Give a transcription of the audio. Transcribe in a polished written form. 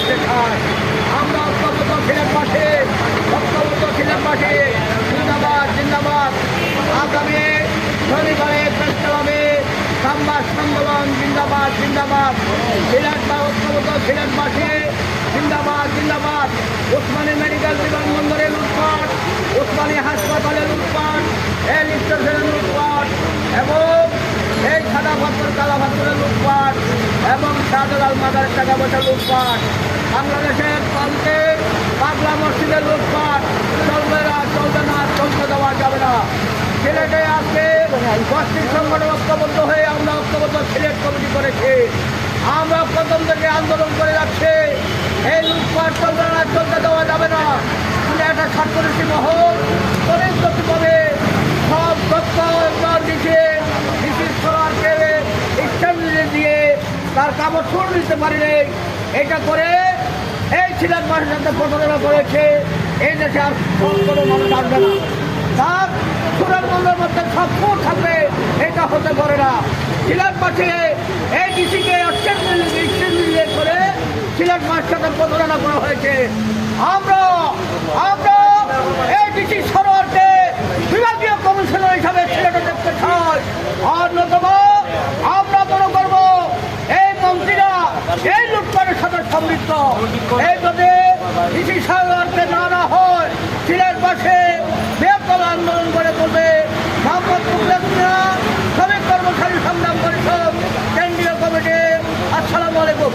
দেখতে চায়। আমরা ঐক্যবদ্ধ ছিলেন পাশে, ঐক্যবদ্ধ ছিলেন পাশে। জিন্দাবাদ জিন্দাবাদ। আগামী শনিবারে প্রেস ক্লাবে সাম্বাস আন্দোলন জিন্দাবাদ জিন্দাবাদ। সিলেট বা ঐক্যবদ্ধ ছিলেন পাশে, জিন্দাবাদ জিন্দাবাদ। ওসমানী মেডিকেল বিমানবন্দরে লুটপাট, ওসমানী হাসপাতালে লুটপাট, রেল স্টেশনে লুটপাট এবং এই সাদা পাথর কালা পাথরের লুটপাট এবং শাহজালাল মাজারের টাকা পয়সা লুটপাট, বাংলাদেশের প্রান্তে পাগলা মসজিদের লুটপাট চলবে না, চলবে না, চলতে দেওয়া যাবে না। সিলেটে আজকে 5টি সংগঠন ঐক্যবদ্ধ হয়ে আমরা ঐক্যবদ্ধ সিলেট কমিটি করেছি। আমরা প্রথম থেকে আন্দোলন করে যাচ্ছে, এই লুটপাট চলবে না, চলতে দেওয়া যাবে না। একটা ছাত্রনীতি মহল অনেক গতি পাবে, সব তথ্য দিচ্ছে বিশেষ সরকারকে স্ট্যান্ড দিয়ে তার কাপড় ছুড়ে দিতে পারিনি। এটা করে এই সিলেট মানুষের সাথে প্রতারণা করেছে। এই দেশে আর কোনো মানুষ আসবে না, তার সুনামগঞ্জের মধ্যে সব ফুট থাকবে, এটা হতে পারে না। সিলেট মাঠে এই ডিসিকে স্ট্যান্ড করে সিলেট মাঠের সাথে প্রতারণা করা হয়েছে। আমরা এই ডিসি সরকারকে বিভাগীয় কমিশনার হিসাবে সিলেটে দেখতে চাই। আর নতুবা আমরা মনে করব এই মন্ত্রীরা এই লুটপাটের সাথে সম্পৃক্ত। এই যদি ডিসি সরকারকে না হয় সিলেট পাশে বৃহত্তর আন্দোলন করে তুলবে। মোহাম্মদ শ্রমিক কর্মচারী সংগ্রাম পরিষদ কেন্দ্রীয় কমিটি। আসসালামু আলাইকুম।